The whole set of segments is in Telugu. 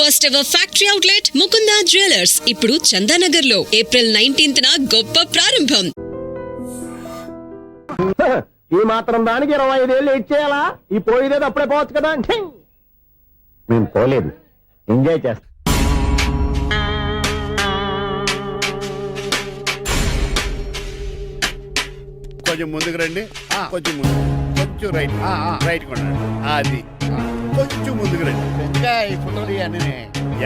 First ever factory outlet Mukunda jewellers ఇప్పుడు చందానగర్ లో ఏప్రిల్ 19th గొప్ప ప్రారంభం. ఈ మాత్రం దానికి 25 ఏళ్ళు ఇచ్చేయాలా? ఈ పోయేదేదో అప్పుడే పోవచ్చు కదా. మేము పోలేదు, ఎంజాయ్ చేస్తాం. కొంచెం ముందుకు రండి, కొంచెం ముందు, కొంచెం రైట్, రైట్ కొనండి. అది కొంచెం ముందుకు రండి. ఈ ఫోటోలు అన్నీ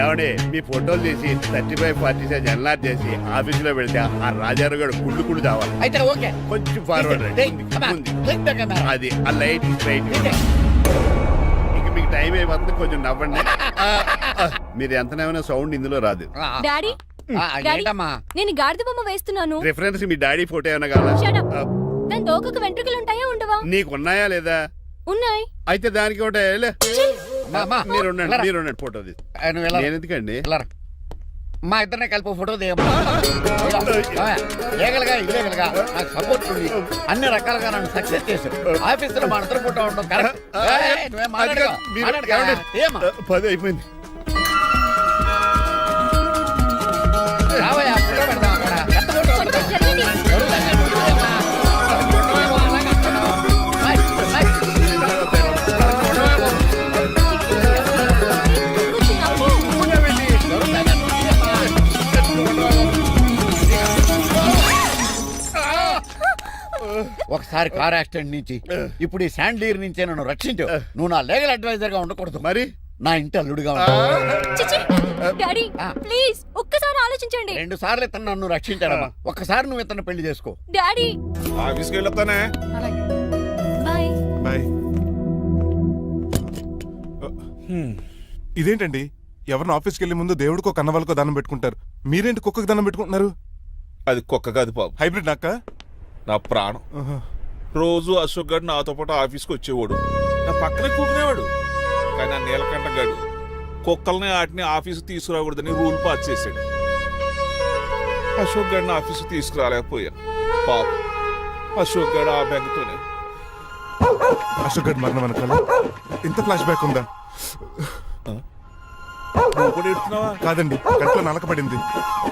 ఏమండి, మీ ఫోటోలు తీసి 35-40 సైజ్ ఎన్లార్ చేసి ఆఫీసులో పెడితే ఆ రాజారావు గారు కుళ్ళు తావాలి. అయితే ఓకే, కొంచెం ఫార్వర్డ్ రండి. అది ఆ లైట్ రైట్. ఇక మీకు టైం అయిపోతుంది, కొంచెం నవ్వండి. మీరు ఎంతనేమైనా సౌండ్ ఇందులో రాదు. డాడీ నేను గాడిద బొమ్మ వేస్తున్నాను. రిఫరెన్స్ మీ డాడీ ఫోటో ఏమైనా కావాలా? దాని తోకకు వెంట్రుకలు ఉంటాయా ఉండవా? నీకున్నాయా లేదా? ఉన్నాయి. అయితే దానికి ఒకటే మీరు ఫోటో తీసి నేను ఎందుకండి మా ఇద్దరిని కలిపి ఫోటో దిగలుగా ఇల్లేగలుగా నాకు సపోర్ట్ ఉంది. అన్ని రకాలుగా నన్ను సక్సెస్ చేశారు. ఆఫీసులో మా ఇద్దరు ఫోటో ఉండడం కరెక్ట్. 10 అయిపోయింది. రావయ్యా ఫోటో పెడతాం అక్కడ. ఒకసారి కార్ యాక్సిడెంట్ నుంచి ఇప్పుడు ఈ శాండ్లీర్ నుంచే నన్ను రక్షించు. నువ్వు నా లీగల్ అడ్వైజర్ గా ఉండకూడదు, మరి నా ఇంటి అల్లుడుగా డాడీ ప్లీజ్ ఒక్కసారి ఆలోచించండి. 2 సార్లు ఇతను నన్ను రక్షించాడమ్మా. ఒక్కసారి నువ్వు ఇతను పెళ్లి చేసుకో. డాడీ ఆఫీస్కి వెళ్ళొస్తానే. Bye bye. ఇదేంటండి, ఎవరిని ఆఫీస్కి వెళ్ళే ముందు దేవుడికో కన్నవాళ్ళకో దండం పెట్టుకుంటారు, మీరేంటి కుక్కకి దండం పెట్టుకుంటున్నారు? అది కుక్క కాదు బాబు, హైబ్రిడ్ నాక్క, నా ప్రాణం. రోజు అశోక్ గడు నాతో పాటు ఆఫీస్కి వచ్చేవాడు, నా పక్కనే కూకునేవాడు. కానీ ఆ నీలకంఠ గడు కుక్కల్ని వాటిని ఆఫీసు తీసుకురాకూడదని రూల్ పాస్ చేశాడు. అశోక్ గడిని ఆఫీసు తీసుకురాలేకపోయాను. పాప అశోక్ గడు ఆ బెంగతోనే. అశోక్ గడ్ మరణం వెనకాల ఇంత ఫ్లాష్ బ్యాక్ ఉందా? కాదండి, కంట్లో నలకపడింది.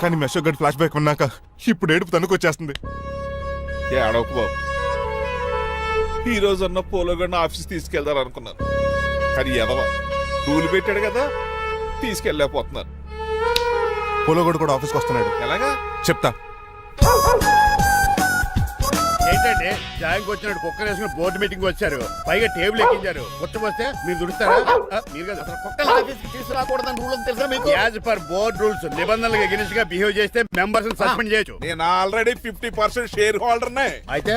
కానీ మీ అశోక్ గడ్ ఫ్లాష్ బ్యాక్ ఉన్నాక ఇప్పుడు ఏడుపు తనుకొచ్చేస్తుంది. ఏడవకు బాబు, ఈ రోజు అన్న పోలో గడిని ఆఫీస్ తీసుకెళ్దారనుకున్నాను. కానీ ఎదవ రూల్ పెట్టాడు కదా, తీసుకెళ్ళలేకపోతున్నాను. పోలోగోడు కూడా ఆఫీస్కి వస్తున్నాడు. ఎలాగా చెప్తా. ఏంటండి, జాయింగ్ వచ్చినట్టు కుక్కర్ వేసుకుని బోర్డు మీటింగ్ వచ్చారు, పైగా టేబుల్ ఎక్కించారు. వస్తే మీరు దుడుస్తారా? మీరు కదా కుక్కలు ఆఫీస్కి తీసుకురాకూడదని రూల్ తెలుసా మీకు? యాజ్ పర్ బోర్డ్ రూల్స్ నిబంధనలకు ఎగనిస్ట్ గా బిహేవ్ చేస్తే మెంబర్స్ సస్పెండ్ చేయొచ్చు. నేను ఆల్రెడీ 50% షేర్ హోల్డర్నే. అయితే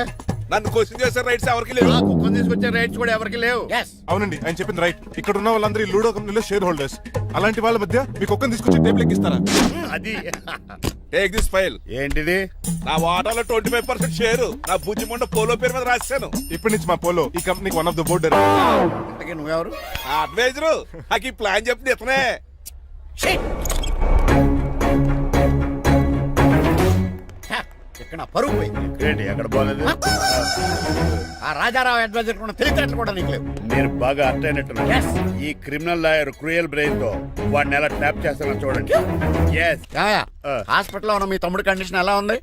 నన్ను క్వశ్చన్ చేసే రైట్స్ ఎవరికి లేవు. కుక్కను తీసుకొచ్చే రైట్స్ కూడా ఎవరికి లేవు. అవునండి, ఆయన చెప్పింది రైట్. ఇక్కడ ఉన్న వాళ్ళందరూ లూడో కంపెనీలో షేర్ హోల్డర్స్. అలాంటి వాళ్ళ మధ్య మీకు ఒక్కని తీసుకొచ్చి టేబుల్ ఎక్కిస్తారా? అది టేక్ దిస్ ఫైల్. ఏంటిది? నా వాటాలో 25% షేరు నా బుజ్జిమండ పోలో పేరు మీద రాశాను. ఇప్పటి నుంచి మా పోలో ఈ కంపెనీకి వన్ ఆఫ్ ద బోర్డు. ఇంతకీ నువ్వెవరు? అడ్వైజరు. నాకు ఈ ప్లాన్ చెప్పింది ఇతనే. ఇక్కడ పరుగు పోయింది. ఏంటి ఎక్కడ బాగలేదు? ఆ రాజారావు అడ్వైజర్ కూడా తెలియటట్లు కూడా నీకు లేవు. మీరు బాగా అర్థం అయినట్టున్నారు. ఈ క్రిమినల్ లాయర్ క్రూయల్ బ్రెయిన్ తో వాడిని ఎలా ట్రాప్ చేస్తానో చూడండి. హాస్పిటల్లో ఉన్న మీ తమ్ముడి కండిషన్ ఎలా ఉంది?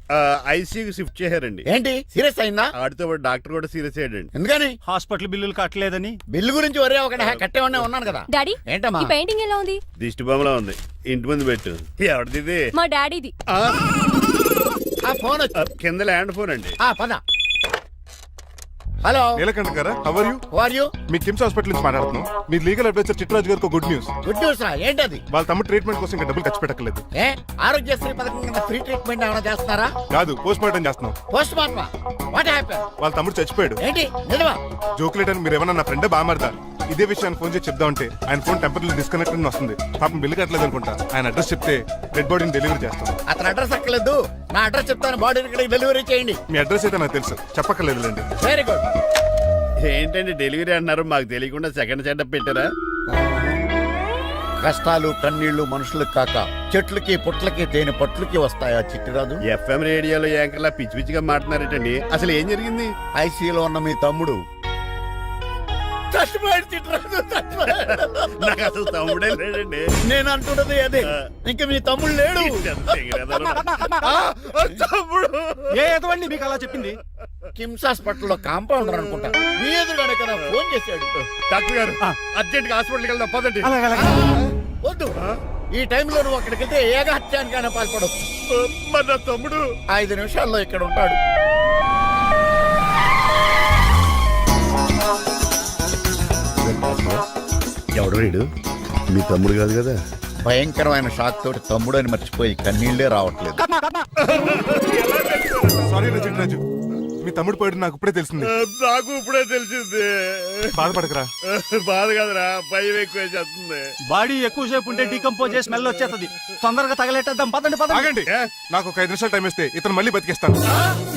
ఐసీయూకి షిఫ్ట్ చేశారండి. ఏంటి సీరియస్ అయిందా? ఆడితో డాక్టర్ కూడా సీరియస్ అయ్యాడండి. ఎందుకని? హాస్పిటల్ బిల్లులు కట్టలేదని. బిల్లు గురించి ఒరే ఒకటి కట్టేవాడినే ఉన్నాను కదా. డాడీ ఏంటమ్మా ఈ పెయింటింగ్ ఎలా ఉంది? దిష్టి బొమ్మలా ఉంది, ఇంటి ముందు పెట్టు. ఎవరిది? మా డాడీది. ఆ ఫోన్ కింద ల్యాండ్ ఫోన్ అండి. పద. హలో నీలకంఠ గారా, how are you? Who are you? మీ కిమ్స్ హాస్పిటల్ నుంచి మాట్లాడుతున్నాం. మీ లీగల్ అడ్వైజర్ చిట్రాజు గారికి గుడ్ న్యూస్. గుడ్ న్యూస్ రా, ఏంటది? వాళ్ళ తమ్ముడు ట్రీట్మెంట్ కోసం ఇంకా డబ్బులు ఖర్చు పెట్టలేదు. ఆరోగ్యశ్రీ పథకం కింద ఫ్రీ ట్రీట్మెంట్ ఏమైనా చేస్తున్నారా? కాదు, పోస్ట్ మార్టం చేస్తున్నాం. Post mortem? What happen? వాళ్ళ తమ్ముడు చచ్చిపోయాడు. ఏంటి నిజమా? జోకులేటని మీరు ఏమన్నా నా ఫ్రెండ్ బామర్దా? ఇదే విషయాన్ని ఫోన్ చేసి చెప్దామంటే ఆయన ఫోన్ టెంపరీ డిస్కనెక్ట్ అని వస్తుంది. పాపం బిల్లు కట్టలేదు అనుకుంటా. ఆయన అడ్రస్ చెప్తే డెడ్ బాడీని డెలివరీ చేస్తాం. అతను అడ్రస్ అక్కర్లేదు, నా అడ్రస్ చెప్తాను, బాడీని ఇక్కడ డెలివరీ చేయండి. మీ అడ్రస్ అయితే నాకు తెలుసు, చెప్పక్కర్లేదులేండి. Very good. ఏంటండి డెలివరీ అన్నారు, మాకు తెలియకుండా సెకండ్ సెటప్ పెట్టారా? కష్టాలు కన్నీళ్లు మనుషులకు కాక చెట్లకి పుట్లకి తేనె పట్లకి వస్తాయా చిట్టిరాజు? ఎఫ్ఎం రేడియోలో యాంకర్లా పిచ్చి పిచ్చిగా మాట్లాడారేటండి. అసలు ఏం జరిగింది? ఐసీయూలో ఉన్న మీ తమ్ముడు చచ్చిపోయాడు చిట్రాజు, చచ్చిపోయాడు. నాకు అసలు తమ్ముడే లేడండి. నేను అంటున్నది అదే, ఇంకా మీ తమ్ముడు లేడు. తమ్ముడు ఏ ఎదవండి మీకు అలా చెప్పింది? కిమ్స్ హాస్పిటల్లో కాంపౌండర్ అనుకుంటా, మీ ఎదురుగానే కదా ఫోన్ చేశాడు. డాక్టర్ గారు అర్జెంట్ గా హాస్పిటల్కి వెళ్దాం పదండి. వద్దు, ఈ టైంలో నువ్వు అక్కడికి వెళ్తే ఏకహత్యానికైనా పాల్పడవచ్చు. మరి నా తమ్ముడు 5 నిమిషాల్లో ఇక్కడ ఉంటాడు. ఎవడు వీడు? మీ తమ్ముడు కాదు కదా? భయంకరమైన షాక్ తోటి తమ్ముడు అని మర్చిపోయి కన్నీళ్లే రావట్లేదు. సారీ చిట్రాజు, మీ తమ్ముడు పోయాడు నాకు ఇప్పుడే తెలిసింది. నాకు ఇప్పుడే తెలిసింది. బాధపడకరా. బాధ కదరా, భయం ఎక్కువ చేస్తుంది. బాడీ ఎక్కువసేపు ఉంటే డీకంపోజ్ చేసి స్మెల్ వచ్చేస్తుంది. తొందరగా తగలెట్టేద్దాం, పదండి పదండి. ఆగండి, నాకు ఒక 5 నిమిషాలు టైం ఇస్తే ఇతను మళ్ళీ బతికేస్తాను.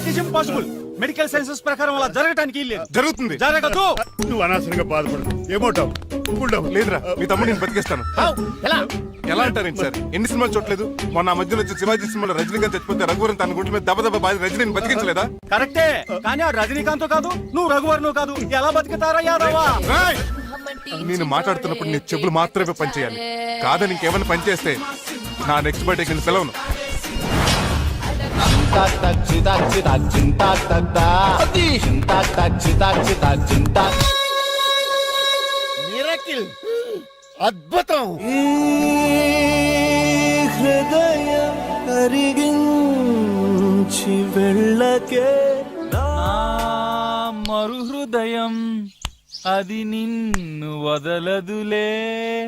It is impossible. Medical sciences ప్రకారం అలా జరగటానికి లేదు. జరుగుతుంది. జరగదు. నువ్వు అనవసరంగా బాధపడదు. ఏమోటావు? లేదురా, మీ తమ్ముడు నేను బతికేస్తాను. ఎలా? ఎలా అంటారేంటి సార్? ఎన్ని సినిమాలు చూడలేదు? మొన్న ఆ మధ్యలో వచ్చే శివాజీ సినిమాలో రజనీకాంత్ చచ్చిపోతే రఘువరన్ తన గుండె మీద దెబ్బ బాధ రజనీని బతికించలేదా? కరెక్టే, కానీ ఆ రజనీకాంత్ కాదు, నువ్వు రఘువర్ను కాదు. ఎలా బతుకుతారా యాదవా? రాయ్! నేను మాట్లాడుతున్నప్పుడు నీ చెవులు మాత్రమే పనిచేయాలి. కాదని ఇంకేమైనా పనిచేస్తే నా నెక్స్ట్ బర్త్డే కింద పిలవను. మిరకిల్, అద్భుతం. హృదయం కరిగించి వెళ్ళకే మరు హృదయం అది నిన్ను వదలదులే.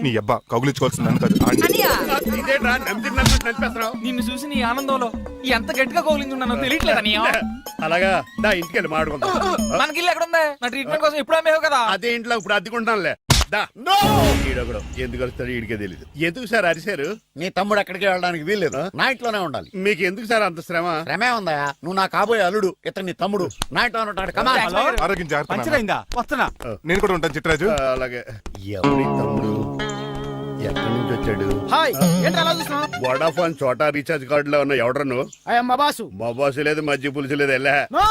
నీ అబ్బా కౌగులించుకోవాల్సింది నన్ను కాదు, ఆడిని. ఇదేంట్రా నమ్మినట్టు నడిపేస్తున్నావు? నిన్ను చూసి నీ ఆనందంలో ఎంత గట్టిగా కౌలించున్నానో తెలియట్లేదు నీ అలాగా దా ఇంటికి వెళ్ళి మాట్లాడుకుందాం. మనకి ఇల్లు ఎక్కడ ఉంది? నా ట్రీట్మెంట్ కోసం ఎప్పుడు అమ్మేవు కదా. అదే ఇంట్లో ఇప్పుడు అద్దెకుంటానులే. దా ఈడొకడు ఎందుకు వస్తాడు ఈడికే తెలియదు. ఎందుకు సార్ అరిశారు? నీ తమ్ముడు ఎక్కడికి వెళ్ళడానికి వీల్లేదు, నా ఇంట్లోనే ఉండాలి. మీకు ఎందుకు సార్ అంత శ్రమ? శ్రమే ఉందా? నువ్వు నా కాబోయే అల్లుడు, ఇతను నీ తమ్ముడు, నా ఇంట్లోనే ఉంటాడు. కమా. ఆరోగ్యం జాగ్రత్త నాన్న. పంచరైందా? వస్తున్నా. నేను కూడా ఉంటాను చిట్రాజు. అలాగే. ఎవరి తమ్ముడు? ఎక్కడి నుంచి వచ్చాడు? హాయ్, ఏంటి అలా చూస్తున్నావు? వడాఫోన్ చోటా రీఛార్జ్ కార్డు లో ఉన్న ఎవడరా నువ్వు? అయ్యమ్మ బాసు. మా బాసు లేదు, మజ్జి పులుసు లేదు. వెళ్ళా నో!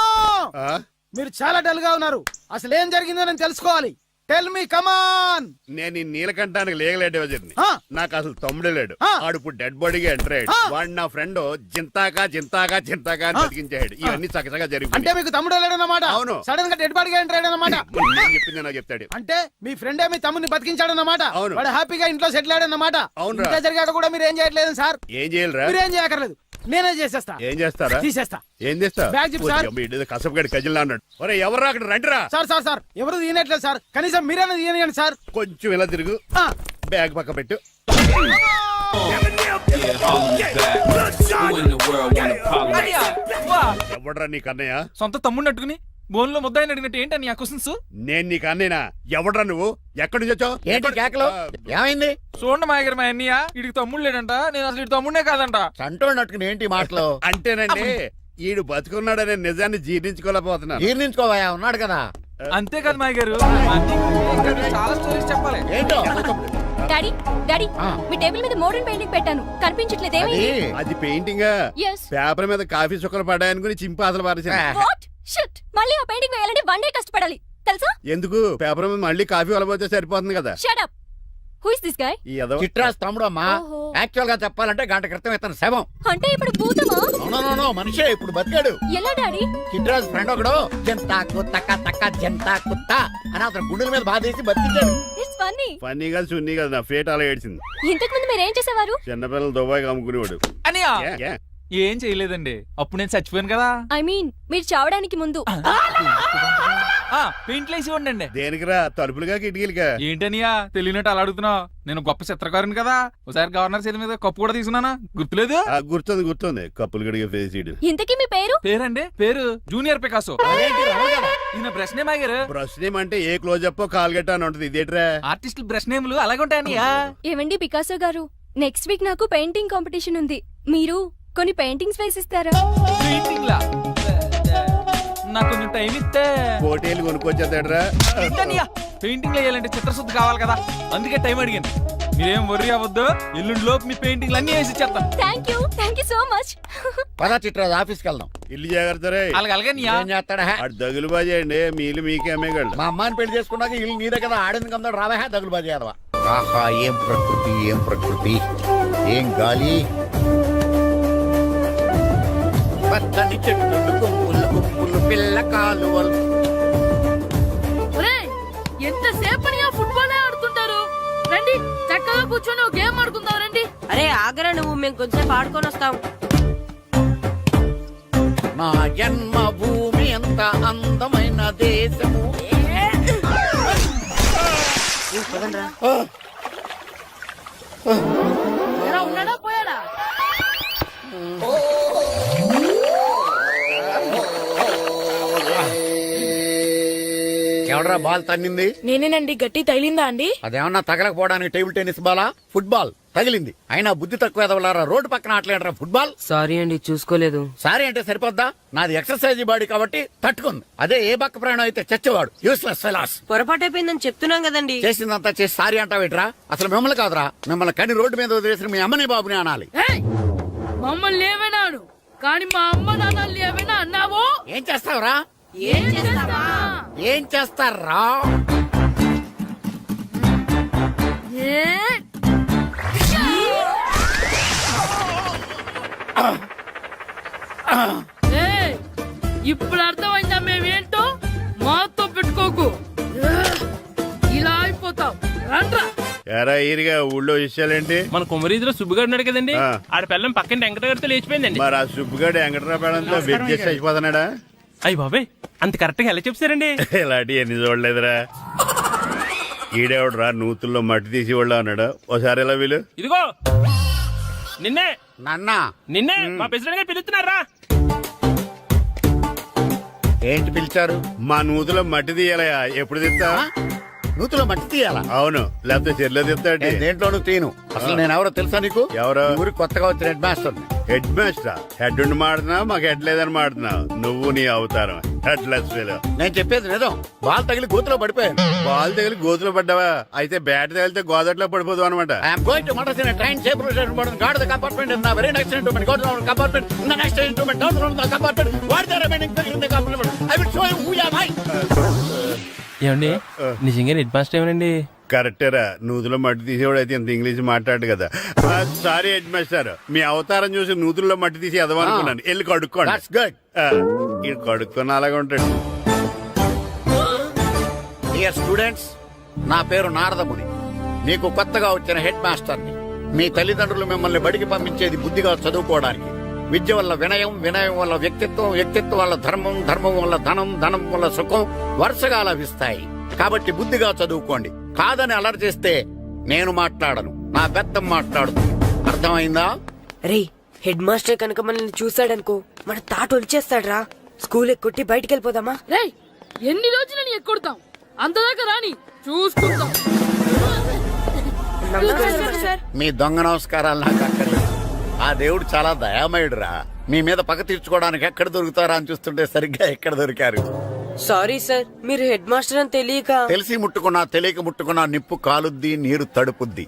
మీరు చాలా డల్ గా ఉన్నారు. అసలు ఏం జరిగిందో నేను తెలుసుకోవాలి. టెల్ మీ, కమాన్. నేను ఈ నీలకంఠానికి లేగలేటే వజర్ని. నాకు అసలు తమ్ముడే లేడు. ఆడు ఇప్పుడు డెడ్ బాడీగా ఎంటర్ అయ్యాడు. వాడు నా ఫ్రెండ్ జింతాకా జింతాకా జింతాకా అని బతికించాడు. ఇవన్నీ చక్కగా అంటే జరిగింది. మీకు తమ్ముడు లేడన్నమాట. అవును. సడన్ గా డెడ్ బాడీగా ఎంటర్ అయ్యాడన్నమాట. నేను చెప్పింది నాకు చెప్తాడు. అంటే మీ ఫ్రెండే మీ తమ్ముని బతికించాడన్నమాట. అవును. వాడు హ్యాపీగా ఇంట్లో సెటిల్ అయ్యాడన్నమాట. అవునురా. ఇంత జరిగాక కూడా మీరు ఏం చేయట్లేదు సార్. ఏం చేయాలిరా? మీరేం చేయక్కర్లేదు, నేనే చేసేస్తా. ఏం చేస్తారా? తీసేస్తా. ఏం చేస్తా? బ్యాగ్ చెప్పు సార్. కసపగడి కజిల్లా అన్నాడు. ఒరే ఎవరు అక్కడ రండిరా. సార్ సార్ సార్, ఎవరు తీయనట్లేదు సార్. కనీసం మీరైనా తీయనియండి సార్. కొంచెం ఇలా తిరుగు. ఆ. బ్యాగ్ పక్క పెట్టు. ఎవడరా నీకు అన్నయ్య? సొంత తమ్ముడిని అట్టుకుని బోన్ లో ముద్దాయిని అడిగినట్టు ఏంటని ఆ క్వశ్చన్స్? నేను నీకు అన్నయ్యనా? ఎవడరా నువ్వు? ఎక్కడి నుంచి వచ్చావు? ఏంటి కేకలు? ఏమైంది? చూడండి మా దగ్గర మా అన్నయ్య ఇడికి తమ్ముడు లేడంట. నేను అసలు ఇటు తమ్ముడే కాదంట. చంటోడు నట్టుకుని ఏంటి మాటలు? అంటేనండి ఈడు బతుకున్నాడనే నిజాన్ని జీర్ణించుకోలేకపోతున్నాను. జీర్ణించుకోవా, ఉన్నాడు కదా. అంతేకాదు మా గారు, చాలా స్టోరీస్ చెప్పాలి. ఏంటో డాడీ డాడీ, ఆ. మీ టేబుల్ మీద మోడర్న్ పెయింటింగ్ పెట్టాను, కనిపించట్లేదేమి? అది అది పెయింటింగ్. Yes. పేపర్ మీద కాఫీ చుక్కలు పడ్డాయనుకుని చింపి అసలు పారేసాను. వాట్ షిట్, మళ్ళీ ఆ పెయింటింగ్ వేయాలంటే 1 డే కష్టపడాలి తెలుసా? ఎందుకు? పేపర్ మీద మళ్ళీ కాఫీ వలపోతే సరిపోతుంది కదా. Shut up. Who is this guy? ఈ ఎదవ చిట్రాజ్ తమ్ముడు అమ్మా. ఓహో. యాక్చువల్ గా చెప్పాలంటే గంట క్రితం ఇతను శవం. అంటే ఇప్పుడు భూతమా? నో మనిషే, ఇప్పుడు బతికాడు. ఎలా డాడీ? చిట్రాజ్ ఫ్రెండ్ ఒకడు జంతా కుత్తక తక్క జంతా కుత్త అని అతను గుండెల మీద బాధేసి బతికించాడు. It's funny. ఫన్నీ కాదు సున్నీ కాదు, నా ఫేట్ అలా ఏడ్చింది. ఇంతకు ముందు మీరు ఏం చేసేవారు? చిన్నపిల్లలు దుబాయ్ అమ్ముకునేవాడు. అనియా ఏ, ఏ. ఏం చేయలేదండి, అప్పుడు నేను చచ్చిపోయాను కదా. ఐ మీన్ మీరు చావడానికి ముందు. పెయింట్లు వేసి ఉండండి. దేనికిరా? తలుపులుగా కిటికీలుగా? ఏంటనియా తెలియనట్టు అలా అడుగుతున్నావు? నేను గొప్ప చిత్రకారుని కదా. ఒకసారి గవర్నర్ చేతి మీద కప్పు కూడా తీసుకున్నానా, గుర్తులేదు? గుర్తుంది కప్పులు గడిగే ఫేస్ ఇడు. ఇంతకీ మీ పేరు? పేరండి, పేరు జూనియర్ పికాసో. అదేంటి రమణ గారు? ఈయన బ్రష్ నేమ్ ఆగారు. బ్రష్ నేమ్ అంటే ఏ క్లోజప్ కాల్గట్ట అని ఉంటది. ఇదేట్రా? ఆర్టిస్టుల బ్రష్ నేమ్లు అలాగే ఉంటాయనియా. ఏవండి పికాసో గారు, నెక్స్ట్ వీక్ నాకు పెయింటింగ్ కాంపిటీషన్ ఉంది. మీరు కొన్ని పెయింటింగ్స్ వేసిస్తారా? పెయింటింగ్ లా నాకు కొంచెం టైం ఇస్తే. కోటేలు కొనుక్కొచ్చేదేట్రా? పెయింటింగ్ వేయాలంటే చిత్రశుద్ధి కావాలి కదా, అందుకే టైం అడిగాను. మీరేం వర్రీ అవ్వద్దు, ఎల్లుండి లోపు మీ పెయింటింగ్లు అన్ని వేసి ఇచ్చేస్తాను. Thank you so much. పద చిట్రాజు ఆఫీస్కి వెళ్దాం. ఇల్లు జాగ్రత్త రే. అలాగే ఏం చేస్తాడా అటు దగులు బాజీ అండి మీ ఇల్లు మీకే అమ్మేగాళ్ళు. మా అమ్మాయిని పెళ్లి చేసుకున్నాక ఇల్లు నీదే కదా, ఆడింది కదా, రావా దగులు బాజీ అదవా. ఆహా ఏం ప్రకృతి, ఏం ప్రకృతి, ఏం గాలి. పచ్చని చెట్లు, గుంపులు గుంపులు, పిల్ల కాలువలు. ఎంతసేపు ఫుట్బాల్ ఆడుతుంటారు? రండి చక్కగా కూర్చొని ఒక గేమ్ ఆడుకుందాం రండి. అరే ఆగరా నువ్వు, మేము కొంచెం ఆడుకొని వస్తాం. నా జన్మ భూమి ఎంత అందమైన దేశము. ఎలా ఉన్నాడా పోయాడా? ఎవడరా బాల్ తన్నింది? నేనేనండి. గట్టి తగిలిందా అండి? అదేమన్నా తగలకపోవడానికి టేబుల్ టెన్నిస్ బాలా, ఫుట్బాల్ తగిలింది. అయినా బుద్ధి తక్కువ ఎదవలారా, రోడ్డు పక్కన ఆటలేడరా ఫుట్బాల్. సారీ అండి, చూసుకోలేదు. సారీ అంటే సరిపోద్దా? నాది ఎక్సర్సైజ్ బాడీ కాబట్టి తట్టుకుంది. అదే ఏ బక్క ప్రాణం అయితే చచ్చేవాడు. Useless fellas. పొరపాటు అయిపోయిందని చెప్తున్నాం కదండి. చేసిందంతా చేసి సారీ అంటావేట్రా? అసలు మిమ్మల్ని కాదురా, మిమ్మల్ని కని రోడ్డు మీద వదిలేసిన మీ అమ్మని బాబుని అనాలి. ఏయ్! మమ్మల్ని లేవనాడు కానీ మా అమ్మ నాన్నల్ని ఏమైనా అన్నావో ఏం చేస్తావురా? ఏం చేస్తావా? ఏం చేస్తారా? ఏ? ఏయ్! ఇప్పుడు అర్థమైందా మేమేంటో? మాతో పెట్టుకోకు, ఇలా అయిపోతావు. రండ్రా. ఎరా ఈరిగా ఊళ్ళో విషయాలేంటి? మన కుమరీధిలో సుబ్బుగాడు ఉన్నాడు కదండి, ఆ. ఆడ పిల్లం పక్కన వెంకటగారితో లేచిపోయిందండి. మరి ఆ సుబ్బుగాడు వెంకటరాపేడంతో వెచ్చేసి అయిపోతున్నాడా? అయ్యి బాబాయ్, అంత కరెక్ట్ గా ఎలా చెప్తారండి? ఇలాంటి ఎన్ని చూడలేదురా. ఈడేవడరా నూతుల్లో మట్టి తీసి వాళ్ళు అన్నాడు. ఓసారి ఎలా వీలు ఇదిగో నిన్నే నాన్న నిన్నే మా ప్రెసిడెంట్ గారు పిలుస్తున్నారా? ఏంటి పిలిచారు? మా నూతులో మట్టి తీయాలయా. ఎప్పుడు తీస్తా? నూతులో మట్టి తీయాలా? అవును, లేకపోతే చెర్లో తీస్తాడు. నేను దేంట్లోనూ తీను. అసలు నేను ఎవరో తెలుసా నీకు? ఎవరు? ఈ ఊరికి కొత్తగా వచ్చిన head master. Head master? Head ఉండి మాడుతున్నావు, మాకు హెడ్ లేదని మాడుతున్నావు. నువ్వు నీ అవతారం హెడ్ లెస్ ఫెలో. నేను చెప్పేది నిజం. బాల్ తగిలి గోతులో పడిపోయాను. బాల్ తగిలి గోతులో పడ్డావా? అయితే బ్యాట్ తగిలితే గోదట్లో పడిపోదు అనమాట. I'm going to Madras in train safe route guard the compartment in the very next instrument go down compartment in the next instrument down from the compartment what the remaining thing in the compartment I will show you who you are. ఏమండి నిజంగా హెడ్ మాస్టర్ ఏమనండి? కరెక్టేరా, నూతులో మట్టి తీసేవాడు అయితే ఇంత ఇంగ్లీష్ మాట్లాడు కదా. సారీ హెడ్ మాస్టర్, మీ అవతారం చూసి నూతుల్లో మట్టి తీసి ఎదవనుకున్నాను. వెళ్ళి కడుక్కోండి. That's good. ఇది కడుక్కొని అలాగే ఉంటాడు. డియర్ స్టూడెంట్స్, నా పేరు నారదముని. మీకు కొత్తగా వచ్చిన హెడ్ మాస్టర్ని. మీ తల్లిదండ్రులు మిమ్మల్ని బడికి పంపించేది బుద్ధిగా చదువుకోవడానికి. విద్య వల్ల వినయం, వినయం వల్ల వ్యక్తిత్వం, వ్యక్తిత్వం వల్ల ధర్మం, ధర్మం వల్ల ధనం, ధనం వల్ల సుఖం వరుసగా లభిస్తాయి. కాబట్టి బుద్ధిగా చదువుకోండి. కాదని అలర్ చేస్తే నేను మాట్లాడను, నా పెద్దం మాట్లాడుతుంది. అర్థమైందా? రే హెడ్ మాస్టర్ కనుక మనల్ని చూసాడనుకో మన తాట వచ్చేస్తాడ్రా. స్కూల్ ఎక్కొట్టి బయటికి వెళ్ళిపోదామా? రేయ్, ఎన్ని రోజులని ఎక్కొడతాం? అంతదాకా రాని చూసుకుంటాం. నమస్కారం సార్. మీ దొంగ నమస్కారాలు నాకు అక్కర్లేదు. ఆ దేవుడు చాలా దయామయుడురా. మీ మీద పగ తీర్చుకోవడానికి ఎక్కడ దొరుకుతారా అని చూస్తుంటే సరిగ్గా ఎక్కడ దొరికారు. సారీ సార్, మీరు హెడ్ మాస్టర్ అని తెలియక. తెలిసి ముట్టుకున్నా తెలియక ముట్టుకున్నా నిప్పు కాలుద్ది, నీరు తడుపుద్ది.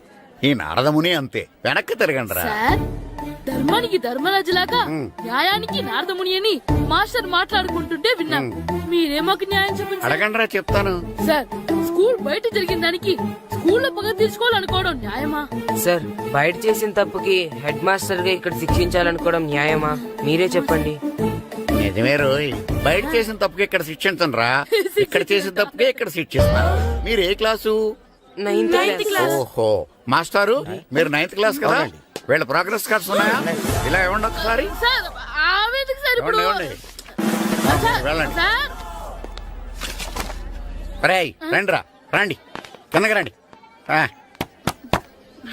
ఈ నారదముని అంతే. వెనక్కి తిరగండిరా. సార్, ధర్మానికి ధర్మరాజులాగా న్యాయానికి నారదముని అని మాస్టర్ మాట్లాడుకుంటుంటే విన్నాం. మీరే మాకు న్యాయం చూపించారు. అడగండిరా, చెప్తాను. సార్, స్కూల్ బయట జరిగిన దానికి స్కూల్లో పగ తీర్చుకోవాలనుకోవడం న్యాయమా? సార్ బయట చేసిన తప్పుకి హెడ్ మాస్టర్ గా ఇక్కడ శిక్షించాలనుకోవడం న్యాయమా? మీరే చెప్పండి. నిజమే రోయ్, బయట చేసిన తప్పుకి ఇక్కడ శిక్షించను రా. ఇక్కడ చేసిన తప్పుకే ఇక్కడ శిక్షిస్తాను. మీరు ఏ క్లాసు? 9th class. ఓహో, మాస్టారు మీరు 9th క్లాస్ కదా? వీళ్ళ ప్రోగ్రెస్ కార్డ్స్ ఉన్నాయా? ఇలా ఇవ్వండి ఒకసారి. సార్, ఆవేదకు సార్ ఇప్పుడు. ఇవ్వండి. సార్, వెళ్ళండి. సార్. రేయ్ రండిరా, రండి కిందకి రండి.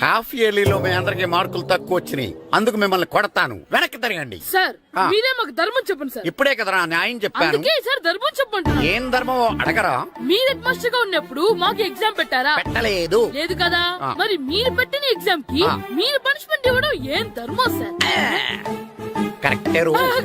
హాఫ్ ఇయర్లీలో మీ అందరికి మార్కులు తక్కువ వచ్చినాయి, అందుకు మిమ్మల్ని కొడతాను. వెనక్కి తిరగండి. సార్, మీరే మాకు ధర్మం చెప్పండి సార్. ఇప్పుడే కదరా న్యాయం చెప్పాను. అందుకే సార్ ధర్మం చెప్పంటున్నా. ఏం ధర్మమో అడగరా? మీరు హెడ్ మాస్టర్ గా ఉన్నప్పుడు మాకు ఎగ్జామ్ పెట్టారా? పెట్టలేదు. లేదు కదా. మరి మీరు పెట్టిన ఎగ్జామ్ కి మీరు పనిష్మెంట్ ఇవ్వడం ఏం ధర్మం సార్? కరెక్టే.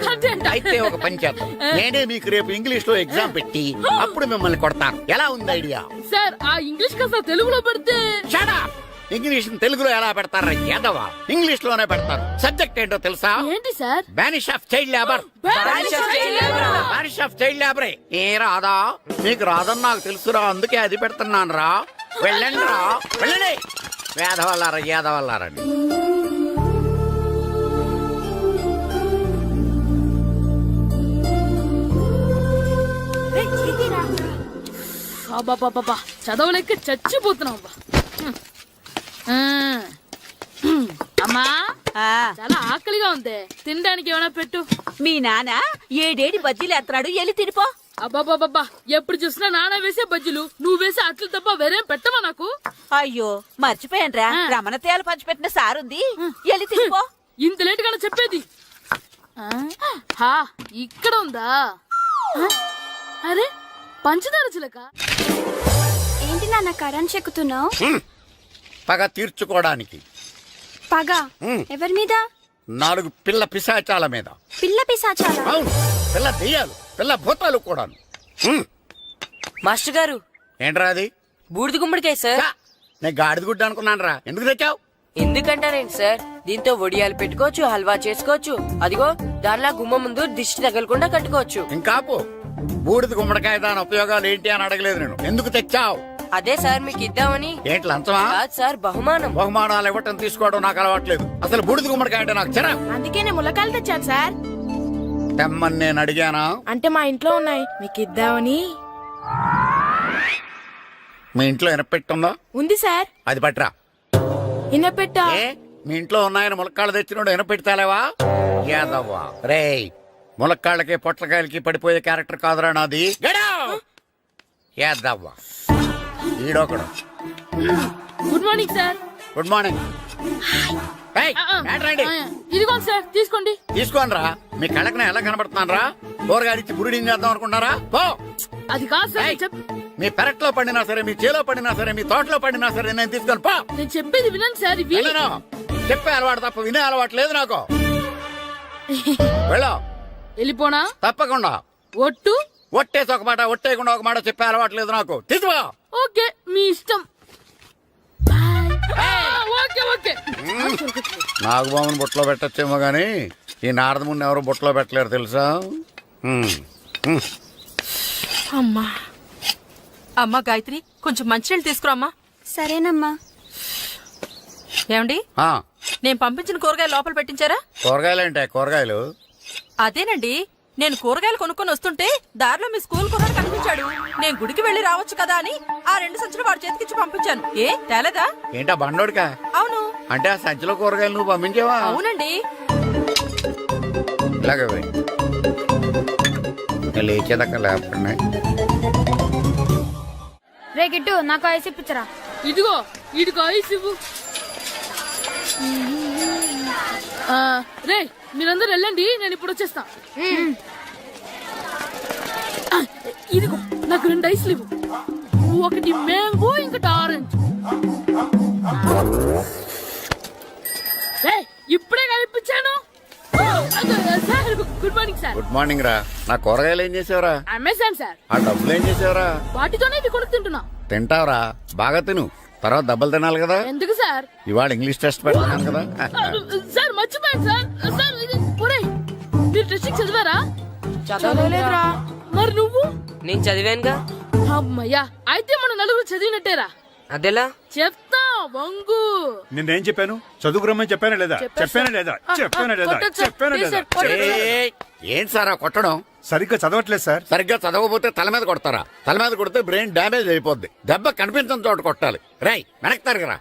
కరెక్టే అంట. అయితే ఒక పని చేద్దాం, నేనే మీకు రేపు ఇంగ్లీష్ లో ఎగ్జామ్ పెట్టి అప్పుడు మిమ్మల్ని కొడతాను. ఎలా ఉంది ఐడియా? సార్, ఆ ఇంగ్లీష్ కాస్త తెలుగులో పెడితే. Shut up! ఇంగ్లీష్ తెలుగులో ఎలా పెడతారా యాదవా? ఇంగ్లీష్ లోనే పెడతారు. సబ్జెక్ట్ ఏంటో తెలుసా? ఏంటి sir? Banish of child labour. Banish of child లేబరే. ఏ రాదా? నీకు రాదని నాకు తెలుసురా, అందుకే అది పెడుతున్నాను రా. వెళ్ళండి రా, వెళ్ళండి. వేదవల్లారా, యాదవల్లారండి. అబ్బా చదవలేక చచ్చిపోతున్నావు అబ్బా. అమ్మా చాలా ఆకలిగా ఉంది, తినడానికి ఏమైనా పెట్టు. మీ నాన్న ఏడేడి బజ్జీలు ఎత్తాడు, ఎల్లి తినిపో. అబ్బాబాబా ఎప్పుడు చూసినా నాన్న వేసే బజ్జీలు, నువ్వు వేసే అట్లు తప్ప వేరేం పెట్టవా నాకు? అయ్యో మర్చిపోయానురా, రమణ తేలు పంచిపెట్టిన సారుంది, ఎల్లి తినిపో. ఇంత లేట్ గా చెప్పేది. హా ఇక్కడ ఉందా? అరే పంచదార చిలక. ఏంటి నాన్న కరెంట్ చెక్కుతున్నావు? పగ తీర్చుకోవడానికి. పగ ఎవరి మీద? 4 పిల్ల పిశాచాల మీద. పిల్ల పిశాచాలా? అవును, పిల్ల దెయ్యాలు, పిల్ల భూతాలు కూడాను. మాస్టర్ గారు, ఏంట్రా అది? బూడిద గుమ్మడికాయ సార్. ఛా, నేను గాడిద గుడ్డ అనుకున్నాను రా. ఎందుకు తెచ్చావు? ఎందుకంటారేంటి సార్, దీంతో వడియాలు పెట్టుకోవచ్చు, హల్వా చేసుకోవచ్చు. అదిగో దానిలా గుమ్మ ముందు దిష్టి తగలకుండా కట్టుకోవచ్చు. ఇంకాపు, బూడిద గుమ్మడికాయ దాని ఉపయోగాలు ఏంటి అని అడగలేదు నేను. ఎందుకు తెచ్చావు? అదే సార్ మీకు ఇద్దామని. ఏంటి లంచమా? కాదు సార్, బహుమానం. బహుమానాలు ఇవ్వటం తీసుకోవడం నాకు అలవాట్లేదు. అసలు బూడిద గుమ్మడికాయ అంటే నాకు చిరా. అందుకే నేను ములకాయలు తెచ్చాను సార్. తెమ్మని నేను అడిగానా? అంటే మా ఇంట్లో ఉన్నాయి, మీకు ఇద్దామని. మీ ఇంట్లో ఎనపెట్టుందా? ఉంది సార్. అది పట్రా. ఇన్నపెట్టా? ఏ, మీ ఇంట్లో ఉన్నాయని ములక్కాళ్ళు తెచ్చినోడు ఎనపెడతాలేవా? యాదవ్వా రేయ్, ములక్కాళ్ళకి పొట్లకాయలకి పడిపోయే క్యారెక్టర్ కాదురా నాది. యాదవ్వా ఈడొకడు. Good morning sir. Good morning. రండి, ఇదిగోండి సార్, తీసుకోండి. తీసుకోనరా. మీ కళ్ళకి నేను ఎలా కనబడుతున్నాను రా? కూరగాయలిచ్చి బురిడింగ్ చేద్దాం అనుకున్నారా? పో. అది కాదు సార్, మీ పెరట్లో పండినా సరే, మీ చేలో పండినా సరే, మీ తోటలో పండినా సరే నేను తీసుకొని పో. నేను చెప్పేది వినండి సార్. ఇవి వెళ్ళను. చెప్పే అలవాటు తప్ప వినే అలవాటు లేదు నాకు. వెళ్ళో. వెళ్ళిపోనా? తప్పకుండా. ఒట్టు? ఒట్టేసి ఒక మాట, ఒట్టేయకుండా ఒక మాట చెప్పే అలవాటు లేదు నాకు. తీసుకో. ఓకే, మీ ఇష్టం. Okay okay. నాగబాబుని బుట్టలో పెట్టచ్చేమో గాని ఈ నారదముని ఎవరు బుట్టలో పెట్టలేరు తెలుసా? అమ్మా అమ్మా గాయత్రి, కొంచెం మంచినీళ్ళు తీసుకురామ్మా. సరేనమ్మా. ఏమండి, నేను పంపించిన కూరగాయలు లోపల పెట్టించారా? కూరగాయలు ఏంటే? కూరగాయలు అదేనండి, నేను కూరగాయలు కొనుక్కొని వస్తుంటే దారిలో మీ స్కూల్ కుర్రాడు కనిపించాడు. నేను గుడికి వెళ్లి రావచ్చు కదా అని ఆ 2 సంచులు వాడి చేతికిచ్చి పంపించాను. ఏ తేలేదా? ఏంటా బండోడికా? అవును. అంటే ఆ సంచిలో కూరగాయలు నువ్వు పంపించావా? అవునండి. ఇలాగే లేచేదాకా లేకుండా. రే గిట్టు, నాకు ఐస్ ఇప్పించరా. ఇదిగో ఇదిగో ఐస్ ఇవ్వు. రే మీరందరూ వెళ్ళండి, నేను ఇప్పుడు వచ్చేస్తా. ఇదిగో నాకు 2 ఐస్లు ఇవ్వు. ఒకటి మ్యాంగో, ఇంకటి ఆరెంజ్. ఇప్పుడే కనిపించాను. Sir good morning sir. Good morning రా. నా కూరగాయలు ఏం చేసావురా? Amazon sir. ఆ డబ్బులు ఏం చేసావురా? వాటితోనే ఇవి కొనుక్కు తింటున్నా. తింటావురా, బాగా తిను. తర్వాత దెబ్బలు తినాలి కదా. ఎందుకు సార్? ఇవాళ ఇంగ్లీష్ టెస్ట్ పెడతాను కదా. సార్ మర్చిపోయాను సార్. సార్ మీరు టెస్టింగ్ చదివారా? చదవలేదురా. మరి నువ్వు? నేను చదివానుగా. అమ్మయ్యా, అయితే మన నలుగురు చదివినట్టేరా. అదెలా? చెప్తా వంగు. నేనేం చెప్పాను? చదువుకురమ్మని చెప్పానా లేదా? చెప్పానా లేదా? చెప్పానా లేదా? చెప్పానా లేదా? ఏంటి సార్ ఆ కొట్టడం? సరిగ్గా చదవట్లేదు సార్. సరిగ్గా చదవకపోతే తల మీద కొడతారా? తల మీద కొడితే బ్రెయిన్ డ్యామేజ్ అయిపోద్ది. దెబ్బ కనిపించని చోట కొట్టాలి. రై వెనక్కి తరగరా.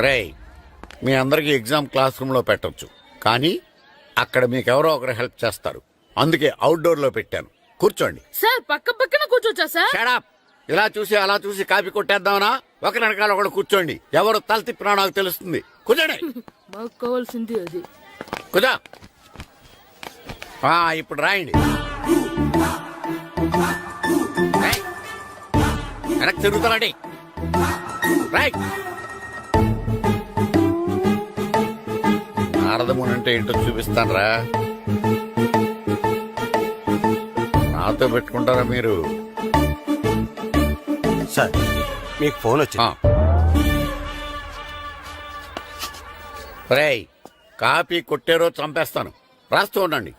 రేయ్, మీ అందరికి ఎగ్జామ్ క్లాస్ రూమ్ లో పెట్టొచ్చు, కానీ అక్కడ మీకెవరో ఒకరు హెల్ప్ చేస్తారు. అందుకే అవుట్డోర్ లో పెట్టాను. కూర్చోండి. సార్ పక్క పక్కన కూర్చోచ్చా సార్? Shut up. ఇలా చూసి అలా చూసి కాపీ కొట్టేద్దామనా? ఒకరి వెనకాల ఒకడు కూర్చోండి. ఎవరు తల తిప్పినా నాకు తెలుస్తుంది. కూర్చోండి. మాకు కావాల్సింది అది. కూర్చో. ఇప్పుడు రాయండి. వెనక్కి తిరుగుతారండి. రైట్. నారదముని అంటే ఏంటో చూపిస్తాను రా. నాతో పెట్టుకుంటారా మీరు? సార్ మీకు ఫోన్ వచ్చింది. రేయ్, కాపీ కొట్టారో చంపేస్తాను. రాస్తూ ఉండండి.